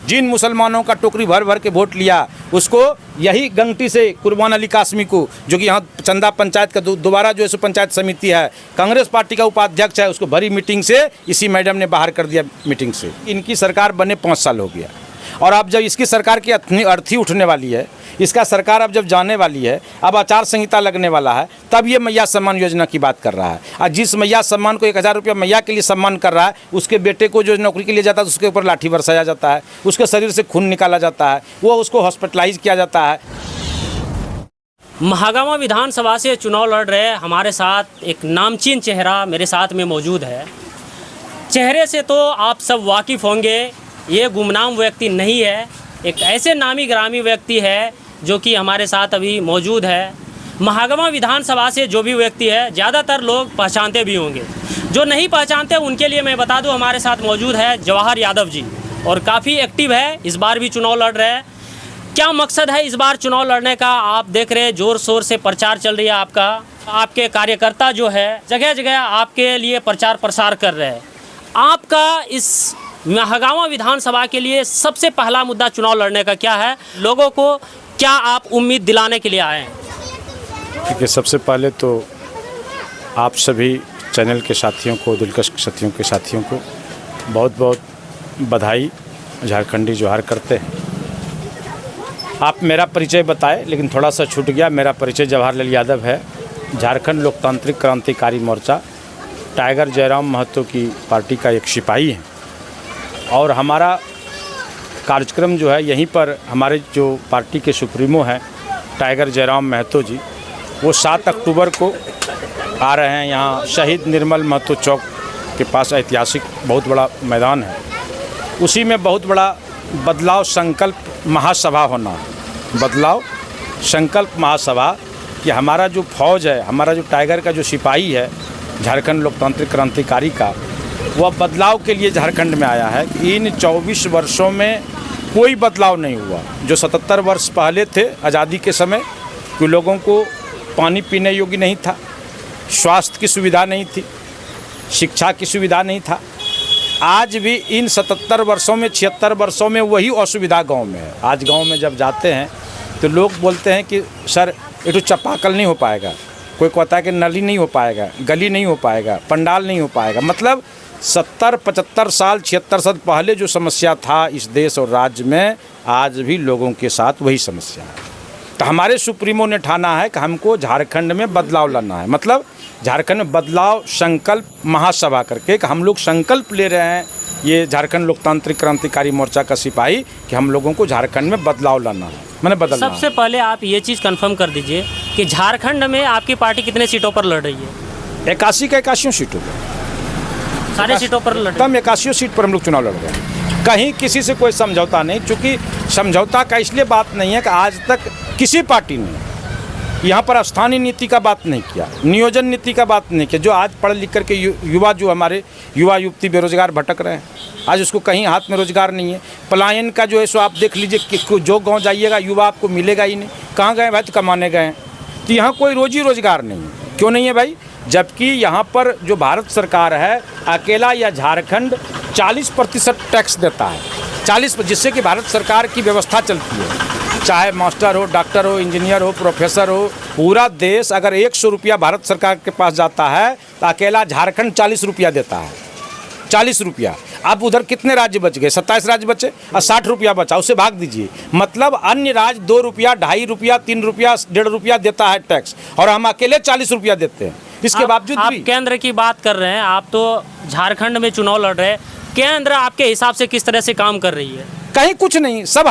जिन मुसलमानों का टोकरी भर भर के वोट लिया उसको यही गंगटी से कुर्बान अली कासमी को, जो कि यहाँ चंदा पंचायत का दोबारा जो है पंचायत समिति है, कांग्रेस पार्टी का उपाध्यक्ष है, उसको भरी मीटिंग से इसी मैडम ने बाहर कर दिया मीटिंग से। इनकी सरकार बने 5 साल हो गया और अब जब इसकी सरकार की अर्थी उठने वाली है, इसका सरकार अब जब जाने वाली है, अब आचार संहिता लगने वाला है, तब ये मैया सम्मान योजना की बात कर रहा है। और जिस मैया सम्मान को 1000 रुपया मैया के लिए सम्मान कर रहा है, उसके बेटे को जो नौकरी के लिए जाता है उसके ऊपर लाठी बरसाया जाता है, उसके शरीर से खून निकाला जाता है, वो उसको हॉस्पिटलाइज किया जाता है। महागामा विधानसभा से चुनाव लड़ रहे हमारे साथ एक नामचीन चेहरा मेरे साथ में मौजूद है। चेहरे से तो आप सब वाकिफ़ होंगे, ये गुमनाम व्यक्ति नहीं है, एक ऐसे नामी ग्रामी व्यक्ति है जो कि हमारे साथ अभी मौजूद है। महागामा विधानसभा से जो भी व्यक्ति है ज़्यादातर लोग पहचानते भी होंगे, जो नहीं पहचानते उनके लिए मैं बता दूं हमारे साथ मौजूद है जवाहर यादव जी, और काफ़ी एक्टिव है, इस बार भी चुनाव लड़ रहे हैं। क्या मकसद है इस बार चुनाव लड़ने का? आप देख रहे हैं ज़ोर शोर से प्रचार चल रही है आपका, आपके कार्यकर्ता जो है जगह जगह आपके लिए प्रचार प्रसार कर रहे हैं। आपका इस महागामा विधानसभा के लिए सबसे पहला मुद्दा चुनाव लड़ने का क्या है? लोगों को क्या आप उम्मीद दिलाने के लिए आए हैं? देखिए, सबसे पहले तो आप सभी चैनल के साथियों को, दिलकश के साथियों को बहुत बहुत बधाई, झारखंडी जोहार करते हैं। आप मेरा परिचय बताए लेकिन थोड़ा सा छूट गया। मेरा परिचय जवाहरलाल यादव है, झारखंड लोकतांत्रिक क्रांतिकारी मोर्चा टाइगर जयराम महतो की पार्टी का एक सिपाही है और हमारा कार्यक्रम जो है यहीं पर हमारे जो पार्टी के सुप्रीमो हैं टाइगर जयराम महतो जी, वो 7 अक्टूबर को आ रहे हैं। यहाँ शहीद निर्मल महतो चौक के पास ऐतिहासिक बहुत बड़ा मैदान है, उसी में बहुत बड़ा बदलाव संकल्प महासभा होना है। बदलाव संकल्प महासभा कि हमारा जो फौज है, हमारा जो टाइगर का जो सिपाही है झारखंड लोकतांत्रिक क्रांतिकारी का, वह बदलाव के लिए झारखंड में आया है। इन 24 वर्षों में कोई बदलाव नहीं हुआ। जो 77 वर्ष पहले थे आज़ादी के समय कि लोगों को पानी पीने योग्य नहीं था, स्वास्थ्य की सुविधा नहीं थी, शिक्षा की सुविधा नहीं था, आज भी इन 77 वर्षों में 76 वर्षों में वही असुविधा गांव में है। आज गांव में जब जाते हैं तो लोग बोलते हैं कि सर ये तो चापाकल नहीं हो पाएगा, कोई कहता है कि नली नहीं हो पाएगा, गली नहीं हो पाएगा, पंडाल नहीं हो पाएगा। मतलब 70, 75 साल, 76 साल पहले जो समस्या था इस देश और राज्य में, आज भी लोगों के साथ वही समस्या है। तो हमारे सुप्रीमो ने ठाना है कि हमको झारखंड में बदलाव लाना है। मतलब झारखंड में बदलाव संकल्प महासभा करके कि हम लोग संकल्प ले रहे हैं, ये झारखंड लोकतांत्रिक क्रांतिकारी मोर्चा का सिपाही, कि हम लोगों को झारखंड में बदलाव लाना है, मैंने बदलना है। सबसे पहले आप ये चीज़ कंफर्म कर दीजिए कि झारखंड में आपकी पार्टी कितने सीटों पर लड़ रही है? 81 का 81 सीटों पर, सारे सीटों पर लड़, तब 81 सीट पर हम लोग चुनाव लड़ रहे हैं। कहीं किसी से कोई समझौता नहीं, चूँकि समझौता का इसलिए बात नहीं है कि आज तक किसी पार्टी ने यहाँ पर स्थानीय नीति का बात नहीं किया, नियोजन नीति का बात नहीं किया। जो आज पढ़ लिख करके युवा, जो हमारे युवा युवती बेरोजगार भटक रहे हैं, आज उसको कहीं हाथ में रोजगार नहीं है। पलायन का जो है सो आप देख लीजिए कि जो गांव जाइएगा युवा आपको मिलेगा ही नहीं। कहाँ गए भाई? तो कमाने गए हैं। तो यहाँ कोई रोजी रोजगार नहीं है। क्यों नहीं है भाई? जबकि यहाँ पर जो भारत सरकार है, अकेला या झारखंड 40% टैक्स देता है, 40, जिससे कि भारत सरकार की व्यवस्था चलती है। चाहे मास्टर हो, डॉक्टर हो, इंजीनियर हो, प्रोफेसर हो, पूरा देश अगर 100 रुपया भारत सरकार के पास जाता है तो अकेला झारखंड 40 रुपया देता है, 40 रुपया। अब उधर कितने राज्य बच गए? 27 राज्य बचे और 60 रुपया बचा, उससे भाग दीजिए। मतलब अन्य राज्य 2 रुपया, 2.5 रुपया, 3 रुपया, 1.5 रुपया देता है टैक्स, और हम अकेले 40 रुपया देते हैं। इसके बावजूद आप केंद्र की बात कर रहे हैं, आप तो झारखंड में चुनाव लड़ रहे हैं, केंद्र आपके हिसाब से किस तरह से काम कर रही है? कहीं कुछ नहीं, सब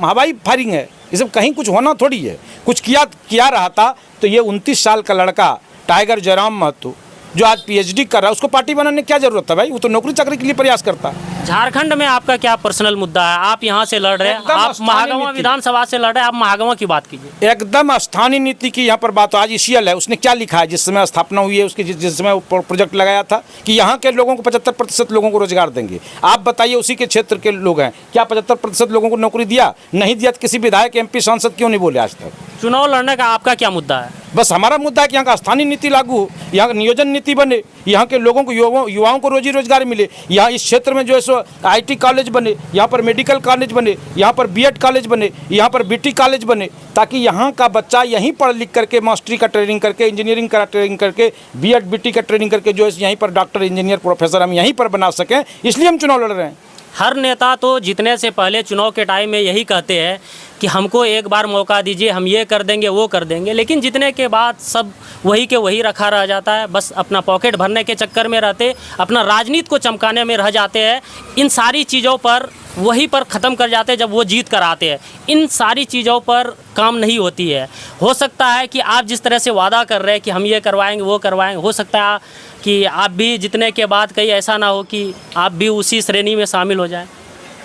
हवाई फायरिंग है। ये सब कहीं कुछ होना थोड़ी है। कुछ किया रहा था तो ये 29 साल का लड़का टाइगर जयराम महतो जो आज PhD कर रहा है, उसको पार्टी बनाने की क्या जरूरत है भाई? वो तो नौकरी चाकरी के लिए प्रयास करता है। झारखंड में आपका क्या पर्सनल मुद्दा है? आप यहाँ से लड़ रहे हैं, आप महागामा विधानसभा से लड़ रहे हैं, आप महागामा की बात कीजिए। एकदम स्थानीय नीति की यहाँ पर बात। आज ECL है, उसने क्या लिखा है? जिस समय स्थापना हुई है उसकी, जिस समय प्रोजेक्ट लगाया था कि यहाँ के लोगों को 75% लोगों को रोजगार देंगे। आप बताइए, उसी के क्षेत्र के लोग हैं, क्या 75% लोगों को नौकरी दिया? नहीं दिया। तो किसी विधायक, MP, सांसद क्यों नहीं बोले आज तक? चुनाव लड़ने का आपका क्या मुद्दा है? बस हमारा मुद्दा है कि यहाँ का स्थानीय नीति लागू हो, यहाँ का नियोजन नीति बने, यहाँ के लोगों को युवाओं को रोजी रोजगार मिले, यहाँ इस क्षेत्र में जो है सो IT कॉलेज बने, यहाँ पर मेडिकल कॉलेज बने, यहाँ पर BEd कॉलेज बने, यहाँ पर BT कॉलेज बने, ताकि यहाँ का बच्चा यहीं पढ़ लिख करके मास्टरी का ट्रेनिंग करके, इंजीनियरिंग का ट्रेनिंग करके, BEd BT का ट्रेनिंग करके जो है यहीं पर डॉक्टर, इंजीनियर, प्रोफेसर हम यहीं पर बना सकें। इसलिए हम चुनाव लड़ रहे हैं। हर नेता तो जीतने से पहले चुनाव के टाइम में यही कहते हैं कि हमको एक बार मौका दीजिए, हम ये कर देंगे, वो कर देंगे, लेकिन जीतने के बाद सब वही के वही रखा रह जाता है। बस अपना पॉकेट भरने के चक्कर में रहते, अपना राजनीति को चमकाने में रह जाते हैं। इन सारी चीज़ों पर वहीं पर ख़त्म कर जाते हैं जब वो जीत कर आते हैं। इन सारी चीज़ों पर काम नहीं होती है। हो सकता है कि आप जिस तरह से वादा कर रहे हैं कि हम ये करवाएंगे, वो करवाएंगे, हो सकता है कि आप भी जीतने के बाद कहीं ऐसा ना हो कि आप भी उसी श्रेणी में शामिल हो जाएं।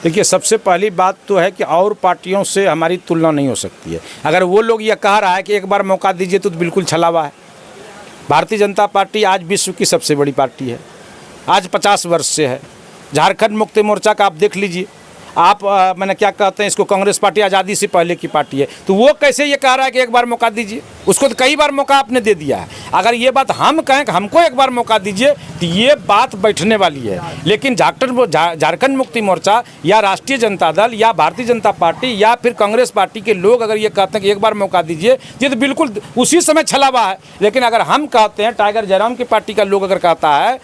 देखिए, सबसे पहली बात तो है कि और पार्टियों से हमारी तुलना नहीं हो सकती है। अगर वो लोग ये कह रहा है कि एक बार मौका दीजिए तो बिल्कुल छलावा है। भारतीय जनता पार्टी आज विश्व की सबसे बड़ी पार्टी है, आज 50 वर्ष से है। झारखंड मुक्ति मोर्चा का आप देख लीजिए, आप मैंने क्या कहते हैं इसको, कांग्रेस पार्टी आज़ादी से पहले की पार्टी है, तो वो कैसे ये कह रहा है कि एक बार मौका दीजिए? उसको तो कई बार मौका आपने दे दिया है। अगर ये बात हम कहें कि हमको एक बार मौका दीजिए तो ये बात बैठने वाली है। लेकिन झारखंड मुक्ति मोर्चा या राष्ट्रीय जनता दल या भारतीय जनता पार्टी या फिर कांग्रेस पार्टी के लोग अगर ये कहते हैं कि एक बार मौका दीजिए, ये तो बिल्कुल उसी समय छलावा है। लेकिन अगर हम कहते हैं, टाइगर जयराम की पार्टी का लोग अगर कहता है,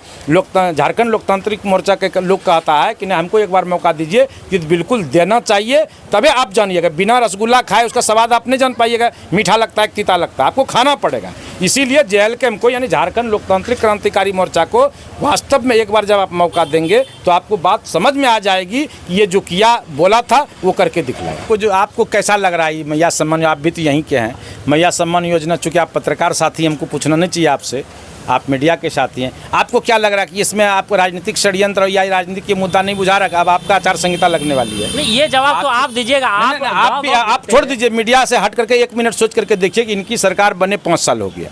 झारखंड लोकतांत्रिक मोर्चा के लोग कहता है कि नहीं हमको एक बार मौका दीजिए, ये बिल्कुल देना चाहिए। तभी आप जानिएगा, बिना रसगुल्ला खाए उसका स्वाद आप नहीं जान पाइएगा, मीठा लगता है तीता लगता है, आपको खाना पड़ेगा। इसीलिए JLK को यानी झारखंड लोकतांत्रिक क्रांतिकारी मोर्चा को वास्तव में एक बार जब आप मौका देंगे तो आपको बात समझ में आ जाएगी कि ये जो किया बोला था वो करके दिखलाया। तो जो आपको कैसा लग रहा है ये मैया सम्मान, आप भी तो यहीं के हैं, मैया सम्मान योजना, चूँकि आप पत्रकार साथी, हमको पूछना नहीं चाहिए आपसे, आप मीडिया के साथी हैं, आपको क्या लग रहा है कि इसमें आपको राजनीतिक षड्यंत्र या राजनीतिक के मुद्दा नहीं बुझा रहा? अब आपका आचार संहिता लगने वाली है। नहीं, ये जवाब तो आप दीजिएगा। आप छोड़ दीजिए, मीडिया से हट करके 1 मिनट सोच करके देखिए कि इनकी सरकार बने 5 साल हो गया,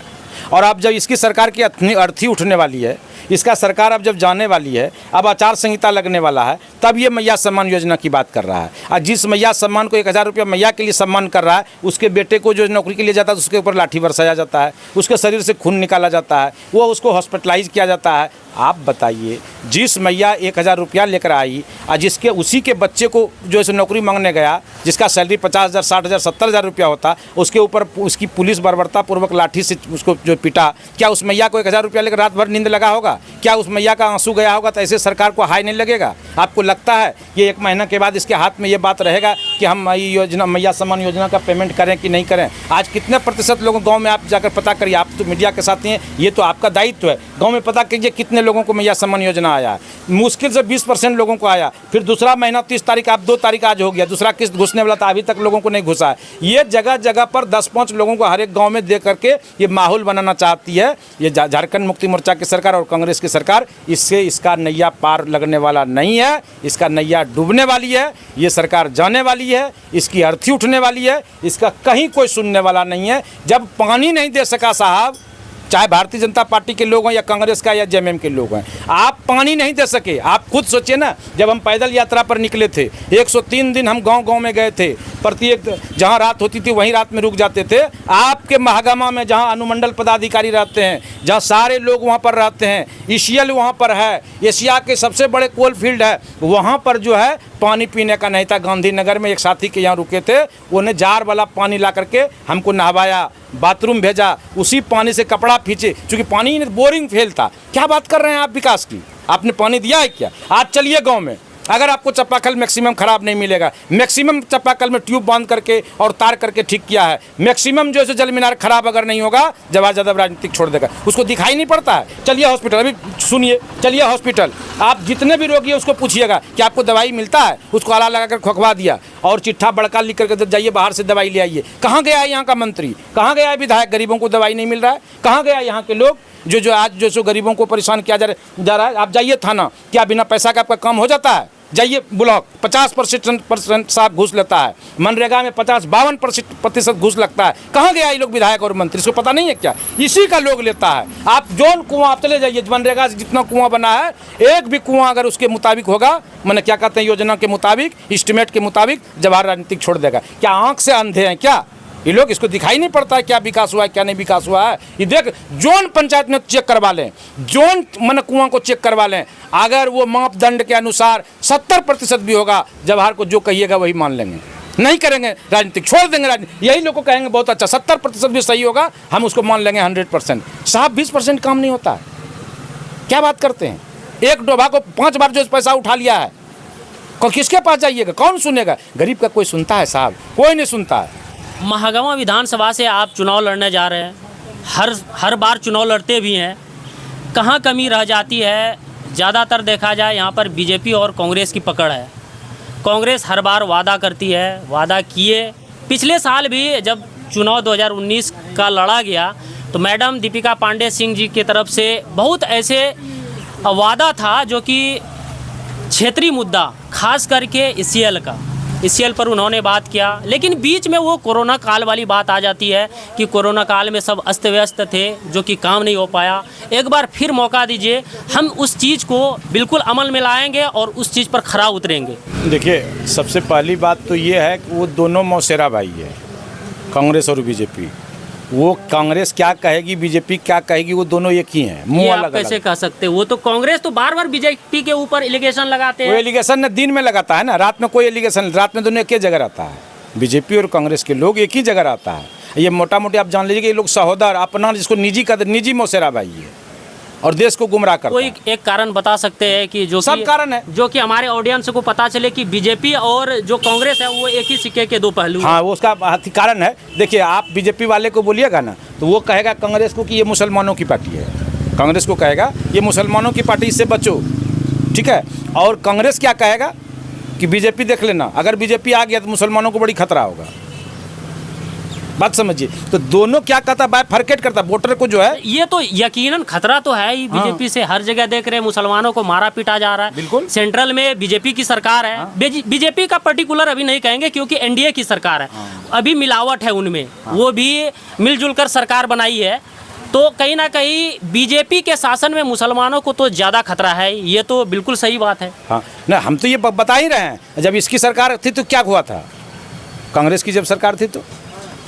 और अब जब इसकी सरकार की अर्थी उठने वाली है, इसका सरकार अब जब जाने वाली है, अब आचार संहिता लगने वाला है, तब ये मैया सम्मान योजना की बात कर रहा है। और जिस मैया सम्मान को 1000 रुपया मैया के लिए सम्मान कर रहा है, उसके बेटे को जो नौकरी के लिए जाता है उसके ऊपर लाठी बरसाया जाता है, उसके शरीर से खून निकाला जाता है, वो उसको हॉस्पिटलाइज किया जाता है। आप बताइए, जिस मैया 1000 रुपया लेकर आई और जिसके उसी के बच्चे को जो है नौकरी मांगने गया, जिसका सैलरी 50,000, 60,000, 70,000 रुपया होता, उसके ऊपर उसकी पुलिस बर्बरतापूर्वक लाठी से उसको जो पिटा, क्या उस मैया को 1000 रुपया लेकर रात भर नींद लगा होगा? क्या उस मैया का आंसू गया होगा? तो ऐसे सरकार को हाई नहीं लगेगा? आपको लगता है कि 1 महीना के बाद इसके हाथ में ये बात रहेगा कि हम योजना, मैया सम्मान योजना का पेमेंट करें कि नहीं करें? आज कितने प्रतिशत लोगों गाँव में आप जाकर पता करिए, आप तो मीडिया के साथ हैं, ये तो आपका दायित्व है। गाँव में पता कीजिए कितने लोगों को मैया सम्मान योजना आया है। मुश्किल से 20% लोगों को आया। फिर दूसरा महीना 30 तारीख, आप 2 तारीख आज हो गया, दूसरा किस्त घुसने वाला था, अभी तक लोगों को नहीं घुसा है। ये जगह जगह पर 10-5 लोगों को हर एक गांव में दे करके ये माहौल बनाना चाहती है ये झारखंड मुक्ति मोर्चा की सरकार और कांग्रेस की सरकार। इससे इसका नैया पार लगने वाला नहीं है, इसका नैया डूबने वाली है, ये सरकार जाने वाली है, इसकी अर्थी उठने वाली है, इसका कहीं कोई सुनने वाला नहीं है। जब पानी नहीं दे सका साहब, चाहे भारतीय जनता पार्टी के लोग हैं या कांग्रेस का या JMM के लोग हैं, आप पानी नहीं दे सके। आप खुद सोचिए ना, जब हम पैदल यात्रा पर निकले थे, 103 दिन हम गांव-गांव में गए थे, प्रत्येक जहां रात होती थी वहीं रात में रुक जाते थे। आपके महागामा में जहां अनुमंडल पदाधिकारी रहते हैं, जहां सारे लोग वहां पर रहते हैं, ECL वहां पर है, एशिया के सबसे बड़े कोल फील्ड है, वहां पर जो है पानी पीने का नहीं था। गांधीनगर में एक साथी के यहाँ रुके थे, उन्हें जार वाला पानी ला करके हमको नहवाया, बाथरूम भेजा, उसी पानी से कपड़ा खींचे, क्योंकि पानी बोरिंग फेल था। क्या बात कर रहे हैं आप विकास की? आपने पानी दिया है क्या? आज चलिए गांव में, अगर आपको चापाकल मैक्सिमम खराब नहीं मिलेगा, मैक्सिमम चापाकल में ट्यूब बांध करके और तार करके ठीक किया है, मैक्सिमम जो है जल मीनार खराब अगर नहीं होगा, जवाब यादव राजनीतिक छोड़ देगा, उसको दिखाई नहीं पड़ता है। चलिए हॉस्पिटल, अभी सुनिए, चलिए हॉस्पिटल, आप जितने भी रोगी है उसको पूछिएगा कि आपको दवाई मिलता है, उसको आला लगाकर खोखवा दिया और चिट्ठा बड़का लिख करके जाइए बाहर से दवाई ले आइए। कहाँ गया है यहाँ का मंत्री? कहाँ गया है विधायक? गरीबों को दवाई नहीं मिल रहा है। कहाँ गया यहाँ के लोग जो आज जो गरीबों को परेशान किया जा रहा है? आप जाइए थाना, क्या बिना पैसा का आपका काम हो जाता है? जाइए ब्लॉक, 50% साहब घूस लेता है, मनरेगा में 50-52% घूस लगता है। कहाँ गया ये लोग विधायक और मंत्री? इसको पता नहीं है क्या? इसी का लोग लेता है। आप जोन कुआं, आप चले जाइए, मनरेगा से जितना कुआं बना है, एक भी कुआं अगर उसके मुताबिक होगा, मैंने क्या कहते हैं योजना के मुताबिक, एस्टिमेट के मुताबिक, जवाहर राजनीतिक छोड़ देगा। क्या आँख से अंधे हैं क्या? ये लोग, इसको दिखाई नहीं पड़ता है क्या विकास हुआ है क्या नहीं विकास हुआ है। ये देख, जोन पंचायत में चेक करवा लें, जोन मन कुआं को चेक करवा लें, अगर वो मापदंड के अनुसार 70% भी होगा, जवाहर को जो कहिएगा वही मान लेंगे, नहीं करेंगे राजनीतिक, छोड़ देंगे राजनीति। यही लोग को कहेंगे बहुत अच्छा, 70% भी सही होगा, हम उसको मान लेंगे 100%। साहब 20% काम नहीं होता है, क्या बात करते हैं। एक डोभा को 5 बार जो पैसा उठा लिया है, किसके पास जाइएगा, कौन सुनेगा। गरीब का कोई सुनता है साहब, कोई नहीं सुनता है। महागामा विधानसभा से आप चुनाव लड़ने जा रहे हैं, हर बार चुनाव लड़ते भी हैं, कहाँ कमी रह जाती है। ज़्यादातर देखा जाए यहाँ पर बीजेपी और कांग्रेस की पकड़ है। कांग्रेस हर बार वादा करती है, वादा किए। पिछले साल भी जब चुनाव 2019 का लड़ा गया तो मैडम दीपिका पांडे सिंह जी की तरफ से बहुत ऐसे वादा था जो कि क्षेत्रीय मुद्दा, खास करके ECL पर उन्होंने बात किया। लेकिन बीच में वो कोरोना काल वाली बात आ जाती है कि कोरोना काल में सब अस्त व्यस्त थे, जो कि काम नहीं हो पाया। एक बार फिर मौका दीजिए, हम उस चीज़ को बिल्कुल अमल में लाएंगे और उस चीज़ पर खरा उतरेंगे। देखिए, सबसे पहली बात तो ये है कि वो दोनों मौसेरा भाई है, कांग्रेस और बीजेपी। वो कांग्रेस क्या कहेगी, बीजेपी क्या कहेगी, वो दोनों एक ही हैं, मुंह अलग अलग। कैसे कह सकते हैं? वो तो कांग्रेस तो बार बार बीजेपी के ऊपर एलिगेशन लगाते हैं। वो एलिगेशन न दिन में लगाता है ना, रात में कोई एलिगेशन, रात में दोनों एक ही जगह रहता है। बीजेपी और कांग्रेस के लोग एक ही जगह रहता है। ये मोटा मोटी आप जान लीजिए कि ये लोग सहोदर, अपना जिसको निजी मौसेरा भाई है और देश को गुमराह करता कोई है। एक कारण बता सकते हैं कि जो सब कारण है, जो कि हमारे ऑडियंस को पता चले कि बीजेपी और जो कांग्रेस है वो एक ही सिक्के के दो पहलू। हाँ, वो उसका कारण है। देखिए, आप बीजेपी वाले को बोलिएगा ना तो वो कहेगा कांग्रेस को कि ये मुसलमानों की पार्टी है, कांग्रेस को कहेगा ये मुसलमानों की पार्टी, इससे बचो, ठीक है। और कांग्रेस क्या कहेगा कि बीजेपी देख लेना, अगर बीजेपी आ गया तो मुसलमानों को बड़ी खतरा होगा। बात समझिए। तो दोनों क्या कहता है, बाइफरकेट करता है वोटर को जो है। ये तो यकीनन खतरा तो है ही। बीजेपी से हर जगह देख रहे हैं मुसलमानों को मारा पीटा जा रहा है। बिल्कुल। सेंट्रल में बीजेपी की सरकार है। बीजेपी का पर्टिकुलर अभी नहीं कहेंगे क्योंकि एनडीए की सरकार है। अभी मिलावट है उनमें, वो भी मिलजुल कर सरकार बनाई है। तो कहीं ना कहीं बीजेपी के शासन में मुसलमानों को तो ज़्यादा खतरा है। ये तो बिल्कुल सही बात है। हाँ ना, हम तो ये बता ही रहे हैं, जब इसकी सरकार थी तो क्या हुआ था, कांग्रेस की जब सरकार थी तो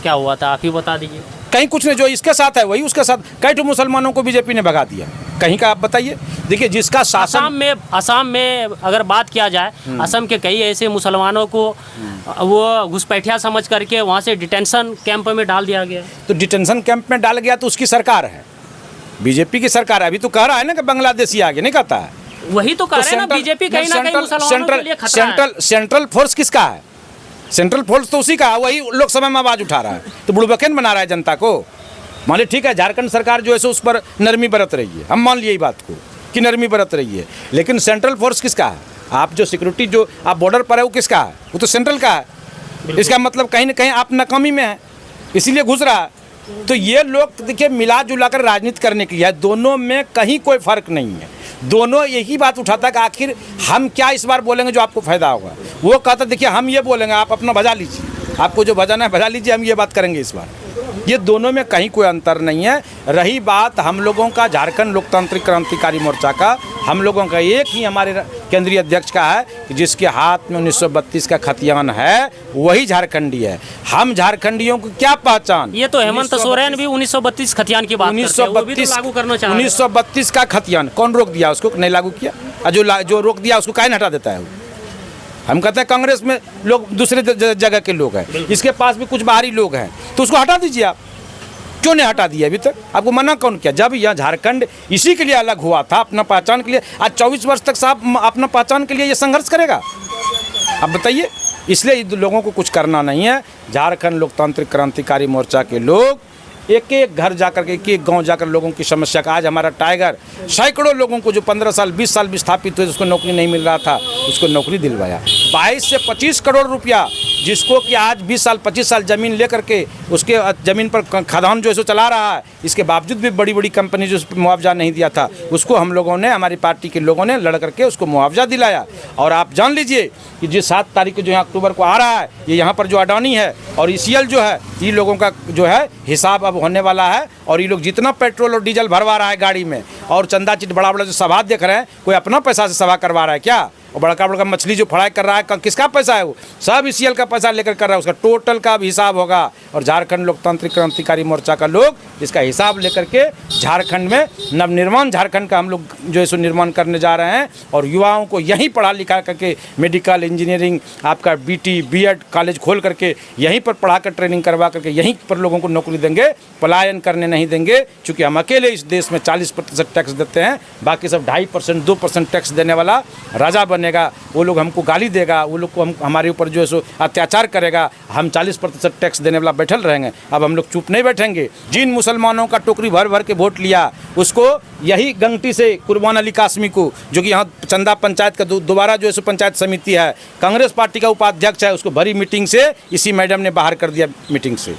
क्या हुआ था, आप ही बता दीजिए। कहीं कुछ नहीं, जो इसके साथ है वही उसके साथ। कई तो मुसलमानों को बीजेपी ने भगा दिया, कहीं का आप बताइए। देखिए, जिसका शासन असम में अगर बात किया जाए, असम के कई ऐसे मुसलमानों को वो घुसपैठिया समझ करके वहाँ से डिटेंशन कैंप में डाल दिया गया। तो डिटेंशन कैंप में डाल गया तो उसकी सरकार है, बीजेपी की सरकार है। अभी तो कह रहा है ना कि बांग्लादेशी आगे, नहीं कहता है। वही तो कह रहे हैं ना, बीजेपी कहीं ना कहीं मुसलमानों के लिए खतरा है। सेंट्रल फोर्स किसका है? सेंट्रल फोर्स तो उसी का है, वही लोकसभा में आवाज उठा रहा है, तो बुड़बकेन बना रहा है जनता को। मान ली ठीक है, झारखंड सरकार जो है सो उस पर नरमी बरत रही है, हम मान लिए बात को कि नरमी बरत रही है, लेकिन सेंट्रल फोर्स किसका है? आप जो सिक्योरिटी जो आप बॉर्डर पर है वो किसका है? वो तो सेंट्रल का है। इसका मतलब कहीं ना कहीं आप नाकामी में है, इसीलिए घुस रहा है। तो ये लोग देखिए मिला जुला कर राजनीति करने के लिए है, दोनों में कहीं कोई फर्क नहीं है। दोनों यही बात उठाता है कि आखिर हम क्या इस बार बोलेंगे जो आपको फायदा होगा। वो कहता देखिए हम ये बोलेंगे, आप अपना भजा लीजिए, आपको जो भजाना है भजा लीजिए, हम ये बात करेंगे इस बार। ये दोनों में कहीं कोई अंतर नहीं है। रही बात हम लोगों का, झारखंड लोकतांत्रिक क्रांतिकारी मोर्चा का, हम लोगों का एक ही हमारे केंद्रीय अध्यक्ष का है कि जिसके हाथ में 1932 का खतियान है वही झारखंडी है। हम झारखंडियों को क्या पहचान। ये तो हेमंत सोरेन भी 1932 खतियान की बात करते हैं, वो भी तो लागू करना चाह रहे हैं। 1932 का खतियान कौन रोक दिया? उसको नहीं लागू किया। जो रोक दिया उसको काहे हटा देता है? हम कहते हैं कांग्रेस में लोग दूसरे जगह के लोग हैं, इसके पास भी कुछ बाहरी लोग हैं, तो उसको हटा दीजिए आप। क्यों नहीं हटा दिया अभी तक? आपको मना कौन किया? जब यह झारखंड इसी के लिए अलग हुआ था, अपना पहचान के लिए। आज 24 वर्ष तक साहब अपना पहचान के लिए ये संघर्ष करेगा, आप बताइए। इसलिए लोगों को कुछ करना नहीं है। झारखंड लोकतांत्रिक क्रांतिकारी मोर्चा के लोग एक एक घर जाकर के, एक एक गांव जाकर लोगों की समस्या का, आज हमारा टाइगर सैकड़ों लोगों को जो 15 साल 20 साल विस्थापित हुए, उसको नौकरी नहीं मिल रहा था, उसको नौकरी दिलवाया। 22 से 25 करोड़ रुपया, जिसको कि आज 20 साल 25 साल ज़मीन लेकर के उसके ज़मीन पर खदान जो है सो चला रहा है, इसके बावजूद भी बड़ी बड़ी कंपनी जो मुआवजा नहीं दिया था, उसको हम लोगों ने, हमारी पार्टी के लोगों ने लड़ करके उसको मुआवजा दिलाया। और आप जान लीजिए कि जो 7 तारीख को जो है अक्टूबर को आ रहा है, ये यहाँ पर जो अडानी है और ECL जो है, ये लोगों का जो है हिसाब अब होने वाला है। और ये लोग जितना पेट्रोल और डीजल भरवा रहा है गाड़ी में, और चंदा चिट बड़ा बड़ा जो सभा देख रहे हैं, कोई अपना पैसा से सभा करवा रहा है क्या? और बड़का बड़का मछली जो फ्राई कर रहा है किसका पैसा है? वो सब ECL का पैसा लेकर कर रहा है। उसका टोटल का भी हिसाब होगा। और झारखंड लोकतांत्रिक क्रांतिकारी मोर्चा का लोग इसका हिसाब लेकर के झारखंड में नवनिर्माण झारखंड का हम लोग जो है सो निर्माण करने जा रहे हैं। और युवाओं को यहीं पढ़ा लिखा करके मेडिकल इंजीनियरिंग आपका BT B.Ed कॉलेज खोल करके यहीं पर पढ़ा कर ट्रेनिंग करवा करके यहीं पर लोगों को नौकरी देंगे, पलायन करने नहीं देंगे। चूँकि हम अकेले इस देश में 40% टैक्स देते हैं, बाकी सब 2.5% 2% टैक्स देने वाला राजा बनेगा। वो लोग हमको गाली देगा, वो लोग को हमारे ऊपर जो है सो अत्याचार करेगा। हम 40% टैक्स देने वाला बैठल रहेंगे। अब हम लोग चुप नहीं बैठेंगे। जिन मुसलमानों का टोकरी भर भर के वोट लिया उसको यही गंगटी से कुर्बान अली कासमी को, जो कि यहाँ चंदा पंचायत का दोबारा जो है सो पंचायत समिति है, कांग्रेस पार्टी का उपाध्यक्ष है, उसको भरी मीटिंग से इसी मैडम ने बाहर कर दिया मीटिंग से।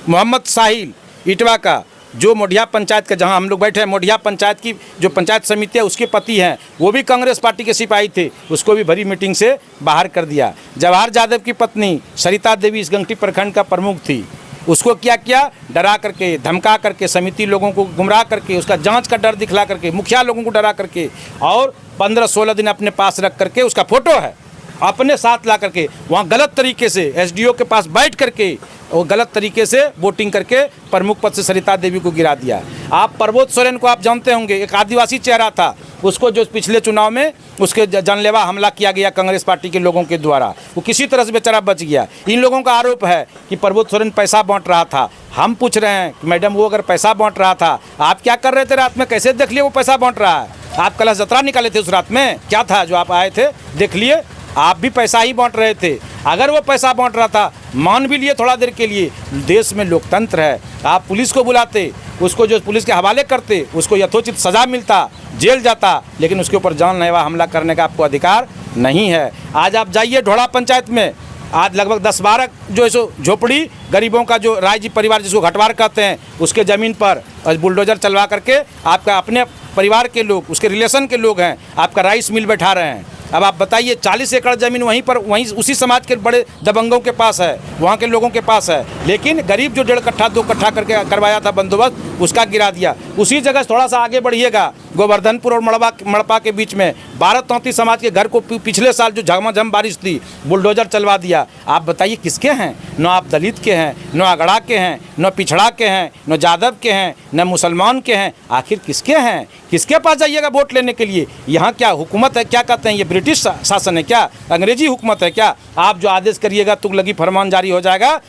मोहम्मद साहिल इटवा का जो मोढ़िया पंचायत का, जहां हम लोग बैठे हैं, मोढ़िया पंचायत की जो पंचायत समिति है उसके पति हैं, वो भी कांग्रेस पार्टी के सिपाही थे, उसको भी भरी मीटिंग से बाहर कर दिया। जवाहर यादव की पत्नी सरिता देवी इस गंगटी प्रखंड का प्रमुख थी, उसको क्या किया, डरा करके धमका करके समिति लोगों को गुमराह करके उसका जांच का डर दिखला करके मुखिया लोगों को डरा करके और 15-16 दिन अपने पास रख करके, उसका फोटो है, अपने साथ ला करके वहाँ गलत तरीके से SDO के पास बैठ करके वो गलत तरीके से वोटिंग करके प्रमुख पद से सरिता देवी को गिरा दिया। आप प्रबोध सोरेन को आप जानते होंगे, एक आदिवासी चेहरा था, उसको जो पिछले चुनाव में उसके जानलेवा हमला किया गया कांग्रेस पार्टी के लोगों के द्वारा, वो किसी तरह से बेचारा बच गया। इन लोगों का आरोप है कि प्रबोध सोरेन पैसा बांट रहा था। हम पूछ रहे हैं कि मैडम वो अगर पैसा बांट रहा था, आप क्या कर रहे थे रात में? कैसे देख लिए वो पैसा बांट रहा है? आप कलश यात्रा निकाले थे उस रात में? क्या था जो आप आए थे? देख लिए, आप भी पैसा ही बांट रहे थे। अगर वो पैसा बांट रहा था, मान भी लिए थोड़ा देर के लिए, देश में लोकतंत्र है, आप पुलिस को बुलाते, उसको जो पुलिस के हवाले करते, उसको यथोचित सज़ा मिलता, जेल जाता, लेकिन उसके ऊपर जानलेवा हमला करने का आपको अधिकार नहीं है। आज आप जाइए ढोड़ा पंचायत में, आज लगभग 10-12 जो है सो झोपड़ी गरीबों का, जो राय जी परिवार जिसको घटवार कहते हैं, उसके ज़मीन पर बुलडोजर चलवा करके आपका अपने परिवार के लोग, उसके रिलेशन के लोग हैं, आपका राइस मिल बैठा रहे हैं। अब आप बताइए, 40 एकड़ ज़मीन वहीं पर, वहीं उसी समाज के बड़े दबंगों के पास है, वहाँ के लोगों के पास है, लेकिन गरीब जो 1.5 कट्ठा 2 कट्ठा करके करवाया था बंदोबस्त, उसका गिरा दिया। उसी जगह थोड़ा सा आगे बढ़िएगा, गोवर्धनपुर और मड़पा के बीच में 12-33 समाज के घर को पिछले साल जो झमाझम बारिश थी, बुलडोजर चलवा दिया। आप बताइए किसके हैं? न आप दलित के हैं, न अगड़ा के हैं, न पिछड़ा के हैं, न यादव के हैं, न मुसलमान के हैं, आखिर किसके हैं? किसके पास जाइएगा वोट लेने के लिए? यहाँ क्या हुकूमत है? क्या कहते हैं, ये ब्रिटिश शासन है क्या? अंग्रेजी हुकूमत है क्या? आप जो आदेश करिएगा तुगलकी फरमान जारी हो जाएगा।